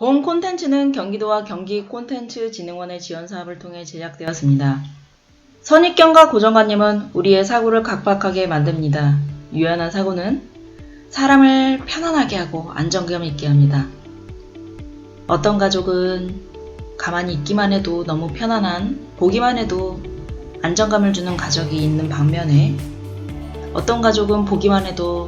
본 콘텐츠는 경기도와 경기콘텐츠진흥원의 지원사업을 통해 제작되었습니다. 선입견과 고정관념은 우리의 사고를 각박하게 만듭니다. 유연한 사고는 사람을 편안하게 하고 안정감 있게 합니다. 어떤 가족은 가만히 있기만 해도 너무 편안한, 보기만 해도 안정감을 주는 가족이 있는 반면에 어떤 가족은 보기만 해도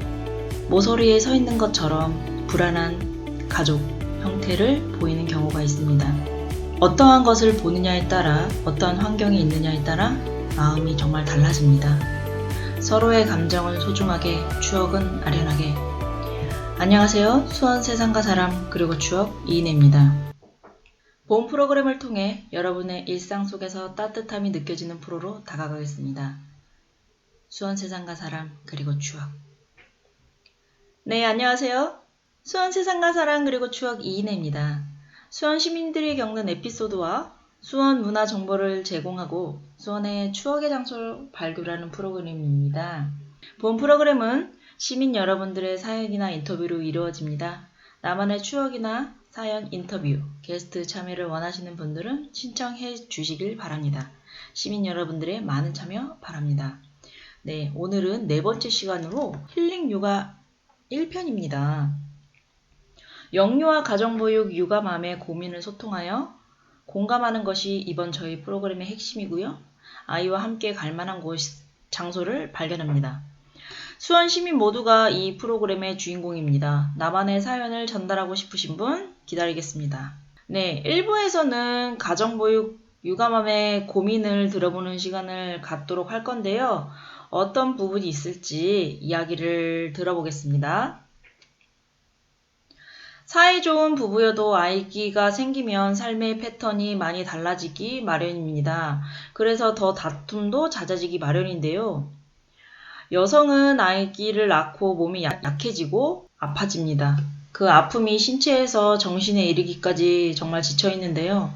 모서리에 서 있는 것처럼 불안한 가족 형태를 보이는 경우가 있습니다. 어떠한 것을 보느냐에 따라, 어떠한 환경이 있느냐에 따라 마음이 정말 달라집니다. 서로의 감정은 소중하게, 추억은 아련하게. 안녕하세요. 수원 세상가 사람 그리고 추억 이인혜입니다. 본 프로그램을 통해 여러분의 일상 속에서 따뜻함이 느껴지는 프로로 다가가겠습니다. 수원 세상가 사람 그리고 추억. 네, 안녕하세요. 수원 세상가 사랑 그리고 추억 이인혜입니다. 수원 시민들이 겪는 에피소드와 수원 문화 정보를 제공하고 수원의 추억의 장소를 발굴하는 프로그램입니다. 본 프로그램은 시민 여러분들의 사연이나 인터뷰로 이루어집니다. 나만의 추억이나 사연, 인터뷰, 게스트 참여를 원하시는 분들은 신청해 주시길 바랍니다. 시민 여러분들의 많은 참여 바랍니다. 네, 오늘은 네 번째 시간으로 힐링 육아 1편입니다. 영유아 가정보육 육아맘의 고민을 소통하여 공감하는 것이 이번 저희 프로그램의 핵심이고요. 아이와 함께 갈 만한 장소를 발견합니다. 수원 시민 모두가 이 프로그램의 주인공입니다. 나만의 사연을 전달하고 싶으신 분 기다리겠습니다. 네, 1부에서는 가정보육 육아맘의 고민을 들어보는 시간을 갖도록 할 건데요. 어떤 부분이 있을지 이야기를 들어보겠습니다. 사이 좋은 부부여도 아이가 생기면 삶의 패턴이 많이 달라지기 마련입니다. 그래서 더 다툼도 잦아지기 마련인데요. 여성은 아기를 낳고 몸이 약해지고 아파집니다. 그 아픔이 신체에서 정신에 이르기까지 정말 지쳐있는데요.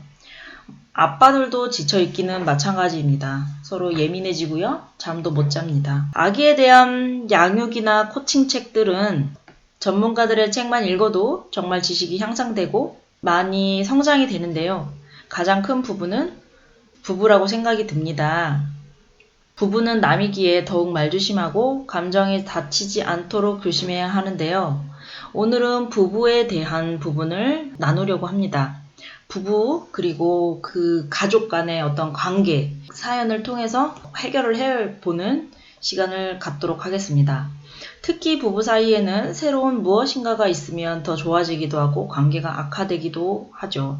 아빠들도 지쳐있기는 마찬가지입니다. 서로 예민해지고요. 잠도 못 잡니다. 아기에 대한 양육이나 코칭 책들은 전문가들의 책만 읽어도 정말 지식이 향상되고 많이 성장이 되는데요. 가장 큰 부분은 부부라고 생각이 듭니다. 부부는 남이기에 더욱 말조심하고 감정에 다치지 않도록 조심해야 하는데요. 오늘은 부부에 대한 부분을 나누려고 합니다. 부부 그리고 그 가족 간의 어떤 관계, 사연을 통해서 해결을 해보는 시간을 갖도록 하겠습니다. 특히 부부 사이에는 새로운 무엇인가가 있으면 더 좋아지기도 하고 관계가 악화되기도 하죠.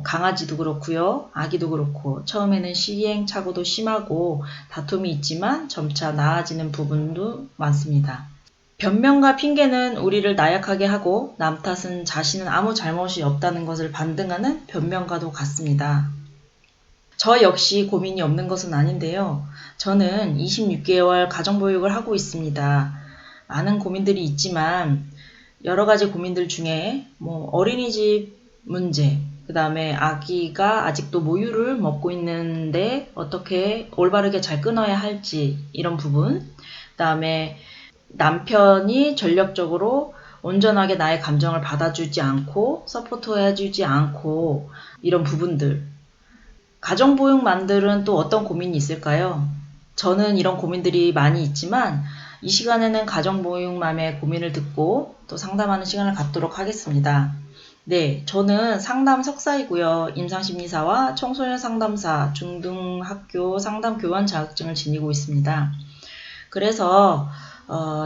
강아지도 그렇고요. 아기도 그렇고 처음에는 시행착오도 심하고 다툼이 있지만 점차 나아지는 부분도 많습니다. 변명과 핑계는 우리를 나약하게 하고 남 탓은 자신은 아무 잘못이 없다는 것을 반증하는 변명과도 같습니다. 저 역시 고민이 없는 것은 아닌데요. 저는 26개월 가정보육을 하고 있습니다. 많은 고민들이 있지만 여러 가지 고민들 중에 어린이집 문제, 그 다음에 아기가 아직도 모유를 먹고 있는데 어떻게 올바르게 잘 끊어야 할지 이런 부분, 그 다음에 남편이 전력적으로 온전하게 나의 감정을 받아주지 않고 서포트해주지 않고 이런 부분들. 가정보육맘들은 또 어떤 고민이 있을까요? 저는 이런 고민들이 많이 있지만 이 시간에는 가정보육맘의 고민을 듣고 또 상담하는 시간을 갖도록 하겠습니다. 네, 저는 상담 석사이고요. 임상심리사와 청소년 상담사, 중등학교 상담교원 자격증을 지니고 있습니다. 그래서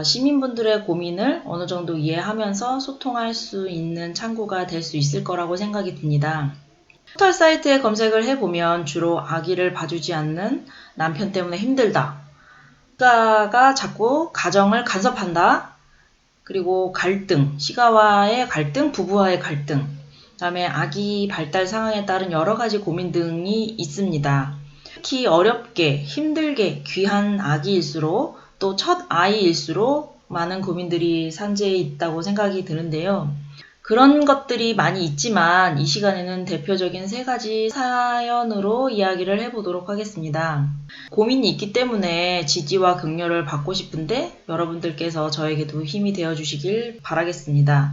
시민분들의 고민을 어느 정도 이해하면서 소통할 수 있는 창구가 될 수 있을 거라고 생각이 듭니다. 포털 사이트에 검색을 해보면 주로 아기를 봐주지 않는 남편 때문에 힘들다. 시가가 자꾸 가정을 간섭한다. 그리고 갈등, 시가와의 갈등, 부부와의 갈등, 그 다음에 아기 발달 상황에 따른 여러 가지 고민 등이 있습니다. 특히 어렵게, 힘들게 귀한 아기일수록 또 첫 아이일수록 많은 고민들이 산재해 있다고 생각이 드는데요. 그런 것들이 많이 있지만 이 시간에는 대표적인 3가지 사연으로 이야기를 해보도록 하겠습니다. 고민이 있기 때문에 지지와 격려를 받고 싶은데 여러분들께서 저에게도 힘이 되어주시길 바라겠습니다.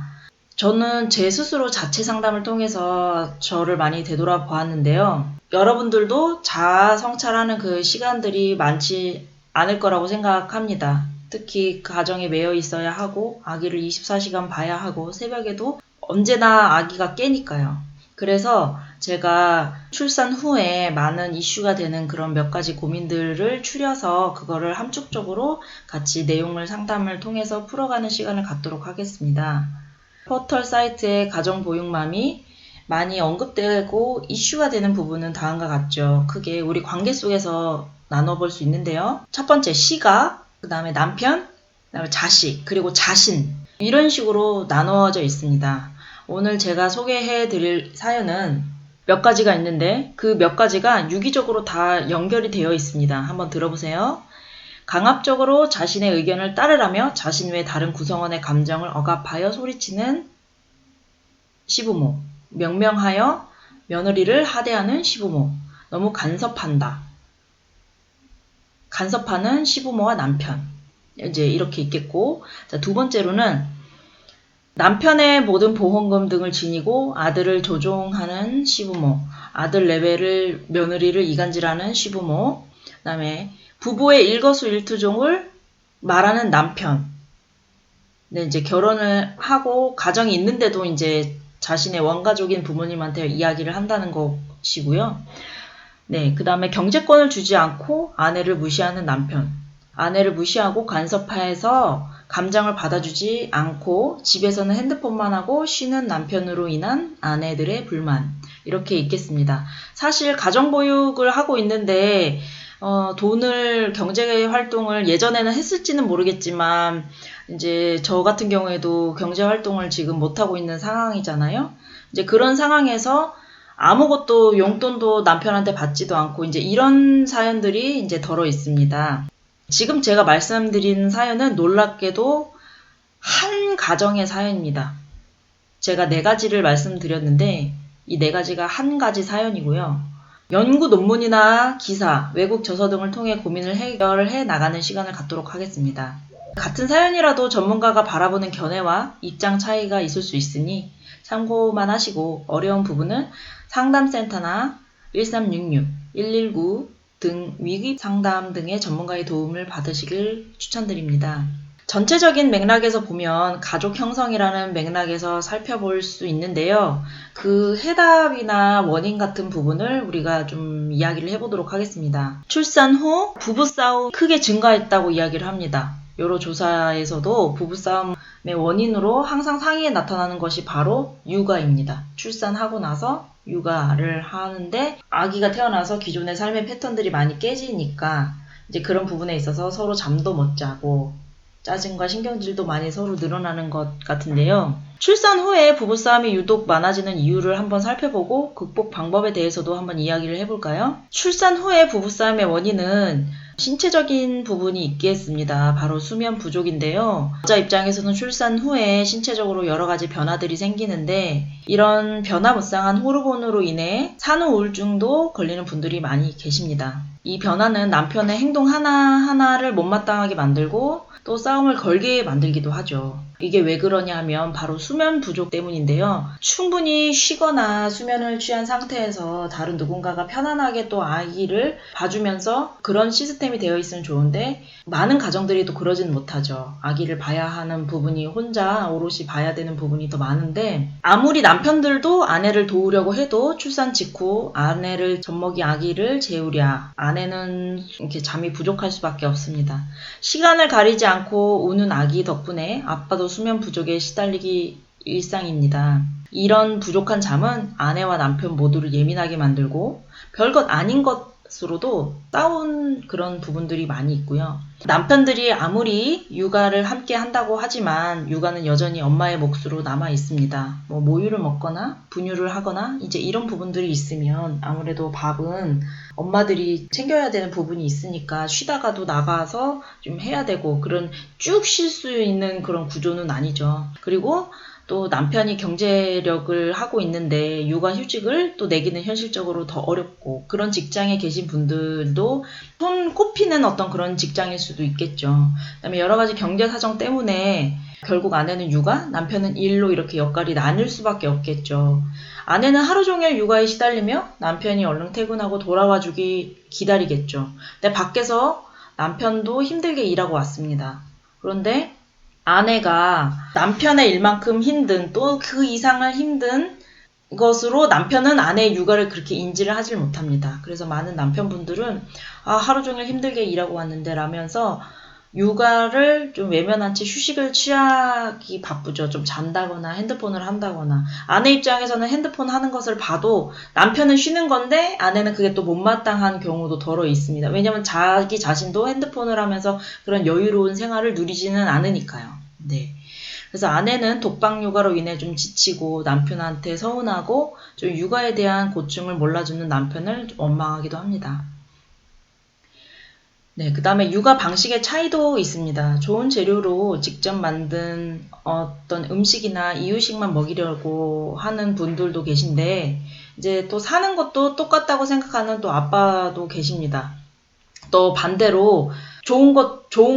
저는 제 스스로 자체 상담을 통해서 저를 많이 되돌아보았는데요. 여러분들도 자아 성찰하는 그 시간들이 많지 않을 거라고 생각합니다. 특히 가정에 매여 있어야 하고 아기를 24시간 봐야 하고 새벽에도 언제나 아기가 깨니까요. 그래서 제가 출산 후에 많은 이슈가 되는 그런 몇 가지 고민들을 추려서 그거를 함축적으로 같이 내용을 상담을 통해서 풀어가는 시간을 갖도록 하겠습니다. 포털 사이트의 가정보육맘이 많이 언급되고 이슈가 되는 부분은 다음과 같죠. 크게 우리 관계 속에서 나눠볼 수 있는데요. 첫 번째 시가, 그 다음에 남편, 그 다음에 자식, 그리고 자신 이런 식으로 나누어져 있습니다. 오늘 제가 소개해 드릴 사연은 몇 가지가 있는데 그 몇 가지가 유기적으로 다 연결이 되어 있습니다. 한번 들어보세요. 강압적으로 자신의 의견을 따르라며 자신 외 다른 구성원의 감정을 억압하여 소리치는 시부모, 명명하여 며느리를 하대하는 시부모, 너무 간섭한다. 간섭하는 시부모와 남편. 이제 이렇게 있겠고, 자, 두 번째로는 남편의 모든 보험금 등을 지니고 아들을 조종하는 시부모, 아들 레벨을 며느리를 이간질하는 시부모, 그 다음에 부부의 일거수일투족을 말하는 남편. 네, 이제 결혼을 하고 가정이 있는데도 이제 자신의 원가족인 부모님한테 이야기를 한다는 것이고요. 네, 그 다음에 경제권을 주지 않고 아내를 무시하는 남편. 아내를 무시하고 간섭해서 감정을 받아주지 않고 집에서는 핸드폰만 하고 쉬는 남편으로 인한 아내들의 불만. 이렇게 있겠습니다. 사실 가정보육을 하고 있는데 돈을 경제 활동을 예전에는 했을지는 모르겠지만 이제 저 같은 경우에도 경제 활동을 지금 못하고 있는 상황이잖아요. 이제 그런 상황에서 아무것도 용돈도 남편한테 받지도 않고 이제 이런 사연들이 이제 덜어 있습니다. 지금 제가 말씀드린 사연은 놀랍게도 한 가정의 사연입니다. 제가 4가지를 말씀드렸는데 이 4가지가 한 가지 사연이고요. 연구 논문이나 기사, 외국 저서 등을 통해 고민을 해결해 나가는 시간을 갖도록 하겠습니다. 같은 사연이라도 전문가가 바라보는 견해와 입장 차이가 있을 수 있으니 참고만 하시고 어려운 부분은 상담센터나 1366, 119 등 위기 상담 등의 전문가의 도움을 받으시길 추천드립니다. 전체적인 맥락에서 보면 가족 형성이라는 맥락에서 살펴볼 수 있는데요. 그 해답이나 원인 같은 부분을 우리가 좀 이야기를 해보도록 하겠습니다. 출산 후 부부싸움 크게 증가했다고 이야기를 합니다. 여러 조사에서도 부부싸움의 원인으로 항상 상위에 나타나는 것이 바로 육아입니다. 출산하고 나서 육아를 하는데 아기가 태어나서 기존의 삶의 패턴들이 많이 깨지니까 이제 그런 부분에 있어서 서로 잠도 못 자고 짜증과 신경질도 많이 서로 늘어나는 것 같은데요. 출산 후에 부부싸움이 유독 많아지는 이유를 한번 살펴보고 극복 방법에 대해서도 한번 이야기를 해볼까요? 출산 후에 부부싸움의 원인은 신체적인 부분이 있겠습니다. 바로 수면 부족인데요. 여자 입장에서는 출산 후에 신체적으로 여러 가지 변화들이 생기는데 이런 변화무쌍한 호르몬으로 인해 산후 우울증도 걸리는 분들이 많이 계십니다. 이 변화는 남편의 행동 하나하나를 못마땅하게 만들고 또 싸움을 걸게 만들기도 하죠. 이게 왜 그러냐 하면 바로 수면 부족 때문인데요. 충분히 쉬거나 수면을 취한 상태에서 다른 누군가가 편안하게 또 아이를 봐주면서 그런 시스템이 되어 있으면 좋은데 많은 가정들이 또 그러진 못하죠. 아기를 봐야 하는 부분이 혼자 오롯이 봐야 되는 부분이 더 많은데 아무리 남편들도 아내를 도우려고 해도 출산 직후 아내를 젖먹이 아기를 재우랴 아내는 이렇게 잠이 부족할 수밖에 없습니다. 시간을 가리지 않고 우는 아기 덕분에 아빠도 수면 부족에 시달리기 일상입니다. 이런 부족한 잠은 아내와 남편 모두를 예민하게 만들고 별것 아닌 것으로도 싸운 그런 부분들이 많이 있고요. 남편들이 아무리 육아를 함께 한다고 하지만 육아는 여전히 엄마의 몫으로 남아 있습니다. 모유를 먹거나 분유를 하거나 이제 이런 부분들이 있으면 아무래도 밥은 엄마들이 챙겨야 되는 부분이 있으니까 쉬다가도 나가서 좀 해야 되고 그런 쭉 쉴 수 있는 그런 구조는 아니죠. 그리고 또 남편이 경제력을 하고 있는데 육아휴직을 또 내기는 현실적으로 더 어렵고 그런 직장에 계신 분들도 손 꼽히는 어떤 그런 직장일 수도 있겠죠. 그다음에 여러 가지 경제 사정 때문에 결국 아내는 육아, 남편은 일로 이렇게 역할이 나뉠 수밖에 없겠죠. 아내는 하루 종일 육아에 시달리며 남편이 얼른 퇴근하고 돌아와 주기 기다리겠죠. 근데 밖에서 남편도 힘들게 일하고 왔습니다. 그런데 아내가 남편의 일만큼 힘든 또 그 이상을 힘든 것으로 남편은 아내의 육아를 그렇게 인지를 하질 못합니다. 그래서 많은 남편분들은 하루 종일 힘들게 일하고 왔는데 라면서 육아를 좀 외면한 채 휴식을 취하기 바쁘죠. 좀 잔다거나 핸드폰을 한다거나. 아내 입장에서는 핸드폰 하는 것을 봐도 남편은 쉬는 건데 아내는 그게 또 못마땅한 경우도 덜어 있습니다. 왜냐하면 자기 자신도 핸드폰을 하면서 그런 여유로운 생활을 누리지는 않으니까요. 네. 그래서 아내는 독박 육아로 인해 좀 지치고 남편한테 서운하고 좀 육아에 대한 고충을 몰라주는 남편을 좀 원망하기도 합니다. 네, 그 다음에 육아 방식의 차이도 있습니다. 좋은 재료로 직접 만든 어떤 음식이나 이유식만 먹이려고 하는 분들도 계신데, 이제 또 사는 것도 똑같다고 생각하는 또 아빠도 계십니다. 또 반대로 좋은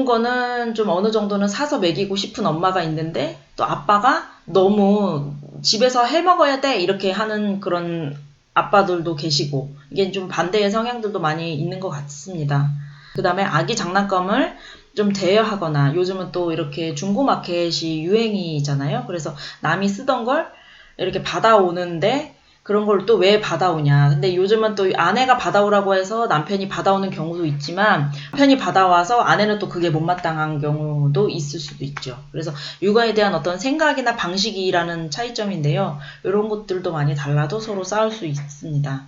거는 좀 어느 정도는 사서 먹이고 싶은 엄마가 있는데, 또 아빠가 너무 집에서 해 먹어야 돼! 이렇게 하는 그런 아빠들도 계시고, 이게 좀 반대의 성향들도 많이 있는 것 같습니다. 그 다음에 아기 장난감을 좀 대여하거나 요즘은 또 이렇게 중고마켓이 유행이잖아요. 그래서 남이 쓰던 걸 이렇게 받아오는데 그런 걸 또 왜 받아오냐. 근데 요즘은 또 아내가 받아오라고 해서 남편이 받아오는 경우도 있지만 남편이 받아와서 아내는 또 그게 못마땅한 경우도 있을 수도 있죠. 그래서 육아에 대한 어떤 생각이나 방식이라는 차이점인데요. 이런 것들도 많이 달라도 서로 싸울 수 있습니다.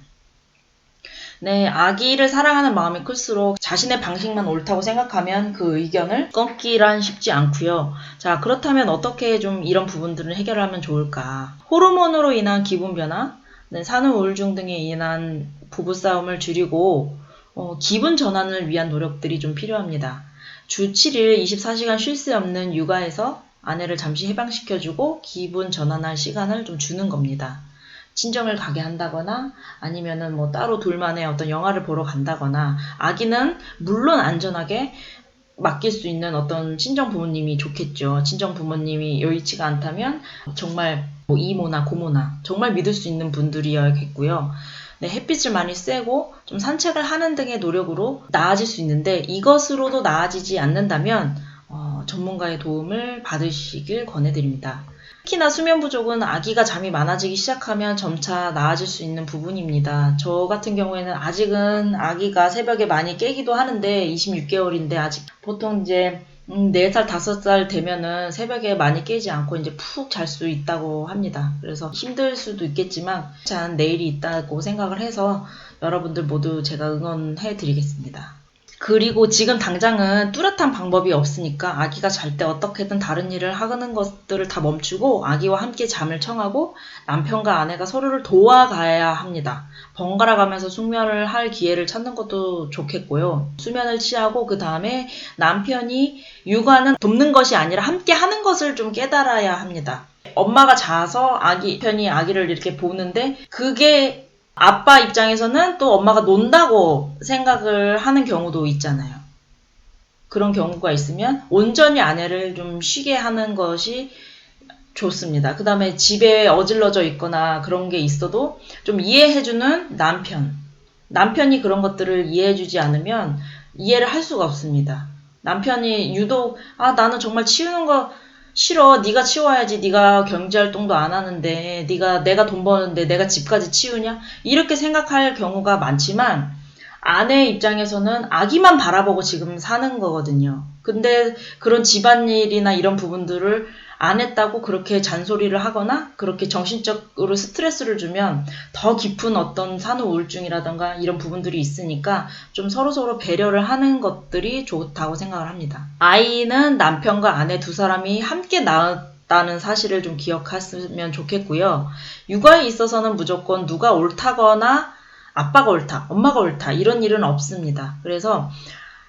네, 아기를 사랑하는 마음이 클수록 자신의 방식만 옳다고 생각하면 그 의견을 꺾기란 쉽지 않고요. 자, 그렇다면 어떻게 좀 이런 부분들을 해결하면 좋을까? 호르몬으로 인한 기분 변화, 산후 우울증 등에 인한 부부싸움을 줄이고 기분 전환을 위한 노력들이 좀 필요합니다. 주 7일 24시간 쉴 새 없는 육아에서 아내를 잠시 해방시켜주고 기분 전환할 시간을 좀 주는 겁니다. 친정을 가게 한다거나 아니면은 뭐 따로 둘만의 어떤 영화를 보러 간다거나 아기는 물론 안전하게 맡길 수 있는 어떤 친정 부모님이 좋겠죠. 친정 부모님이 여의치가 않다면 정말 뭐 이모나 고모나 정말 믿을 수 있는 분들이어야겠고요. 네, 햇빛을 많이 쐬고 좀 산책을 하는 등의 노력으로 나아질 수 있는데 이것으로도 나아지지 않는다면 전문가의 도움을 받으시길 권해드립니다. 특히나 수면 부족은 아기가 잠이 많아지기 시작하면 점차 나아질 수 있는 부분입니다. 저 같은 경우에는 아직은 아기가 새벽에 많이 깨기도 하는데 26개월인데 아직 보통 이제 4살, 5살 되면은 새벽에 많이 깨지 않고 이제 푹 잘 수 있다고 합니다. 그래서 힘들 수도 있겠지만 잘 내일이 있다고 생각을 해서 여러분들 모두 제가 응원해 드리겠습니다. 그리고 지금 당장은 뚜렷한 방법이 없으니까 아기가 잘 때 어떻게든 다른 일을 하는 것들을 다 멈추고 아기와 함께 잠을 청하고 남편과 아내가 서로를 도와가야 합니다. 번갈아 가면서 숙면을 할 기회를 찾는 것도 좋겠고요. 수면을 취하고 그 다음에 남편이 육아는 돕는 것이 아니라 함께 하는 것을 좀 깨달아야 합니다. 엄마가 자서 편이 아기를 이렇게 보는데 그게 아빠 입장에서는 또 엄마가 논다고 생각을 하는 경우도 있잖아요. 그런 경우가 있으면 온전히 아내를 좀 쉬게 하는 것이 좋습니다. 그 다음에 집에 어질러져 있거나 그런 게 있어도 좀 이해해주는 남편. 남편이 그런 것들을 이해해주지 않으면 이해를 할 수가 없습니다. 남편이 유독 나는 정말 치우는 거 싫어. 네가 치워야지. 네가 경제활동도 안 하는데 내가 돈 버는데 내가 집까지 치우냐? 이렇게 생각할 경우가 많지만 아내 입장에서는 아기만 바라보고 지금 사는 거거든요. 근데 그런 집안일이나 이런 부분들을 안 했다고 그렇게 잔소리를 하거나 그렇게 정신적으로 스트레스를 주면 더 깊은 어떤 산후 우울증이라던가 이런 부분들이 있으니까 좀 서로서로 배려를 하는 것들이 좋다고 생각을 합니다. 아이는 남편과 아내 두 사람이 함께 낳았다는 사실을 좀 기억했으면 좋겠고요. 육아에 있어서는 무조건 누가 옳다거나 아빠가 옳다, 엄마가 옳다 이런 일은 없습니다. 그래서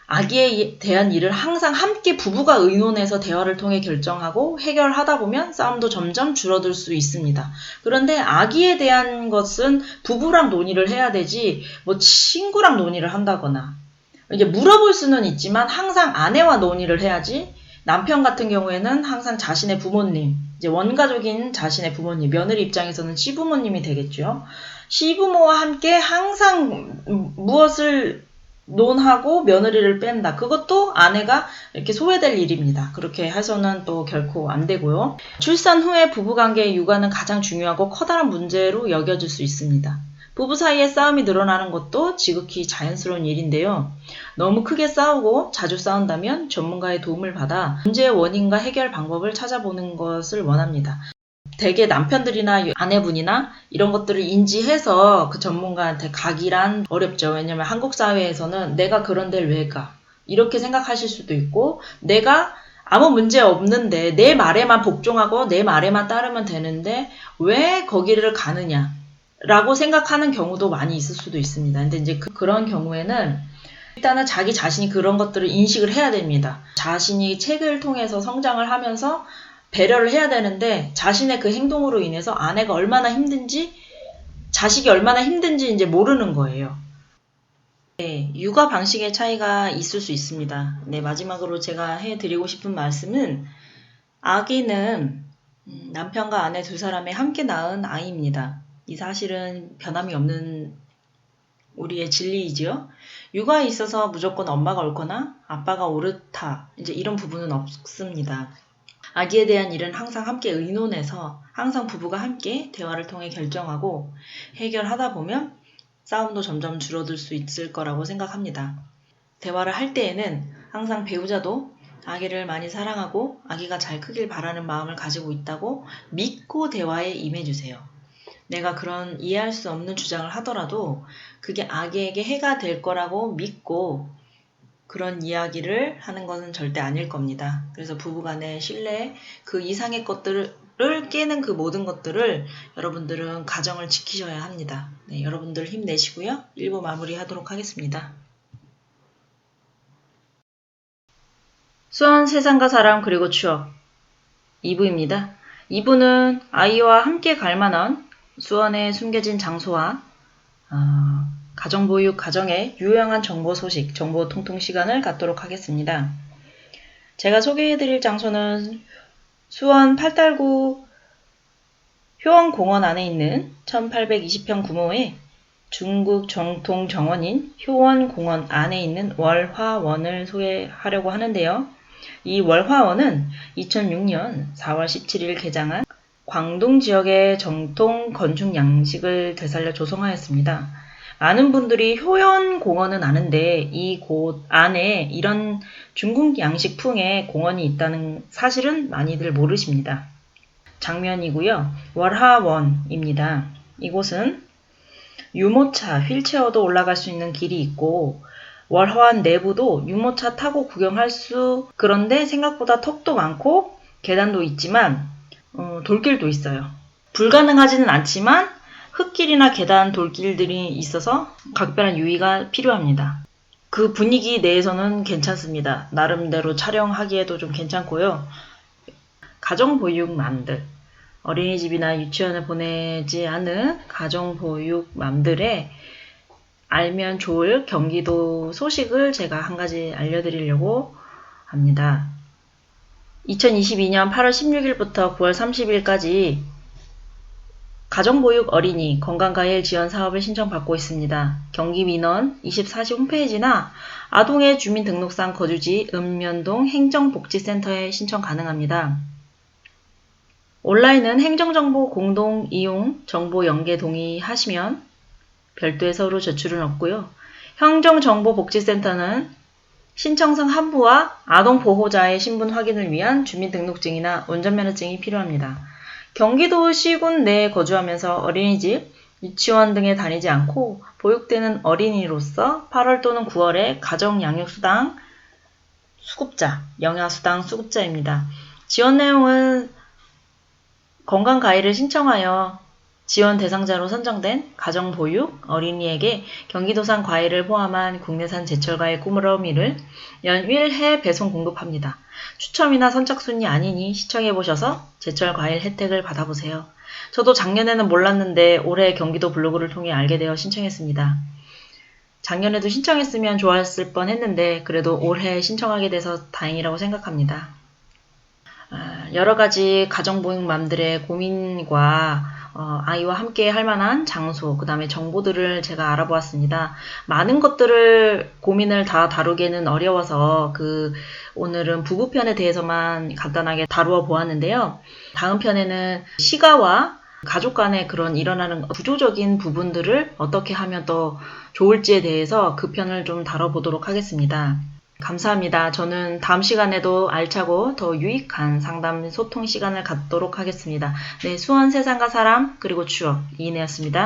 아기에 대한 일을 항상 함께 부부가 의논해서 대화를 통해 결정하고 해결하다 보면 싸움도 점점 줄어들 수 있습니다. 그런데 아기에 대한 것은 부부랑 논의를 해야 되지 뭐 친구랑 논의를 한다거나 이제 물어볼 수는 있지만 항상 아내와 논의를 해야지 남편 같은 경우에는 항상 자신의 부모님, 이제 원가족인 자신의 부모님, 며느리 입장에서는 시부모님이 되겠죠. 시부모와 함께 항상 무엇을 논하고 며느리를 뺀다. 그것도 아내가 이렇게 소외될 일입니다. 그렇게 해서는 또 결코 안 되고요. 출산 후에 부부관계의 육아는 가장 중요하고 커다란 문제로 여겨질 수 있습니다. 부부 사이에 싸움이 늘어나는 것도 지극히 자연스러운 일인데요. 너무 크게 싸우고 자주 싸운다면 전문가의 도움을 받아 문제의 원인과 해결 방법을 찾아보는 것을 원합니다. 대개 남편들이나 아내분이나 이런 것들을 인지해서 그 전문가한테 가기란 어렵죠. 왜냐면 한국 사회에서는 내가 그런 데를 왜 가? 이렇게 생각하실 수도 있고, 내가 아무 문제 없는데 내 말에만 복종하고 내 말에만 따르면 되는데 왜 거기를 가느냐? 라고 생각하는 경우도 많이 있을 수도 있습니다. 근데 이제 그런 경우에는 일단은 자기 자신이 그런 것들을 인식을 해야 됩니다. 자신이 책을 통해서 성장을 하면서 배려를 해야 되는데 자신의 그 행동으로 인해서 아내가 얼마나 힘든지, 자식이 얼마나 힘든지 이제 모르는 거예요. 네, 육아 방식의 차이가 있을 수 있습니다. 네, 마지막으로 제가 해드리고 싶은 말씀은 아기는 남편과 아내 두 사람이 함께 낳은 아이입니다. 이 사실은 변함이 없는 우리의 진리이지요. 육아에 있어서 무조건 엄마가 옳거나 아빠가 옳다, 이제 이런 부분은 없습니다. 아기에 대한 일은 항상 함께 의논해서 항상 부부가 함께 대화를 통해 결정하고 해결하다 보면 싸움도 점점 줄어들 수 있을 거라고 생각합니다. 대화를 할 때에는 항상 배우자도 아기를 많이 사랑하고 아기가 잘 크길 바라는 마음을 가지고 있다고 믿고 대화에 임해주세요. 내가 그런 이해할 수 없는 주장을 하더라도 그게 아기에게 해가 될 거라고 믿고 그런 이야기를 하는 것은 절대 아닐 겁니다. 그래서 부부간의 신뢰, 그 이상의 것들을 깨는 그 모든 것들을 여러분들은 가정을 지키셔야 합니다. 네, 여러분들 힘내시고요. 1부 마무리하도록 하겠습니다. 수원 세상과 사람 그리고 추억 2부입니다. 2부는 아이와 함께 갈 만한 수원의 숨겨진 장소와 가정보육 가정의 유용한 정보 소식, 정보 통통 시간을 갖도록 하겠습니다. 제가 소개해드릴 장소는 수원 팔달구 효원공원 안에 있는 1820평 규모의 중국 정통 정원인 효원공원 안에 있는 월화원을 소개하려고 하는데요. 이 월화원은 2006년 4월 17일 개장한 광동 지역의 정통 건축 양식을 되살려 조성하였습니다. 많은 분들이 효연공원은 아는데 이 곳 안에 이런 중국 양식풍의 공원이 있다는 사실은 많이들 모르십니다. 장면이고요. 월화원입니다. 이곳은 유모차, 휠체어도 올라갈 수 있는 길이 있고 월화원 내부도 유모차 타고 구경할 수, 그런데 생각보다 턱도 많고 계단도 있지만 돌길도 있어요. 불가능하지는 않지만 흙길이나 계단, 돌길들이 있어서 각별한 유의가 필요합니다. 그 분위기 내에서는 괜찮습니다. 나름대로 촬영하기에도 좀 괜찮고요. 가정보육맘들, 어린이집이나 유치원을 보내지 않은 가정보육맘들의 알면 좋을 경기도 소식을 제가 한 가지 알려드리려고 합니다. 2022년 8월 16일부터 9월 30일까지 가정보육 어린이 건강과일 지원 사업을 신청받고 있습니다. 경기민원 24시 홈페이지나 아동의 주민등록상 거주지 읍면동 행정복지센터에 신청 가능합니다. 온라인은 행정정보 공동 이용 정보 연계 동의하시면 별도의 서류 제출은 없고요. 행정정보복지센터는 신청상 한부와 아동보호자의 신분 확인을 위한 주민등록증이나 운전면허증이 필요합니다. 경기도 시군 내에 거주하면서 어린이집, 유치원 등에 다니지 않고 보육되는 어린이로서 8월 또는 9월에 가정양육수당 수급자, 영아수당 수급자입니다. 지원 내용은 건강과일을 신청하여 지원 대상자로 선정된 가정보육 어린이에게 경기도산 과일을 포함한 국내산 제철과일 꾸러미를 연 1회 배송 공급합니다. 추첨이나 선착순이 아니니 시청해보셔서 제철과일 혜택을 받아보세요. 저도 작년에는 몰랐는데 올해 경기도 블로그를 통해 알게 되어 신청했습니다. 작년에도 신청했으면 좋았을 뻔했는데 그래도 올해 신청하게 돼서 다행이라고 생각합니다. 여러 가지 가정부임맘들의 고민과 아이와 함께 할 만한 장소, 그 다음에 정보들을 제가 알아보았습니다. 많은 것들을 고민을 다 다루기는 어려워서 오늘은 부부편에 대해서만 간단하게 다루어 보았는데요. 다음 편에는 시가와 가족 간의 그런 일어나는 구조적인 부분들을 어떻게 하면 더 좋을지에 대해서 그 편을 좀 다뤄보도록 하겠습니다. 감사합니다. 저는 다음 시간에도 알차고 더 유익한 상담 소통 시간을 갖도록 하겠습니다. 네, 수원 세상과 사람 그리고 추억 이인혜였습니다.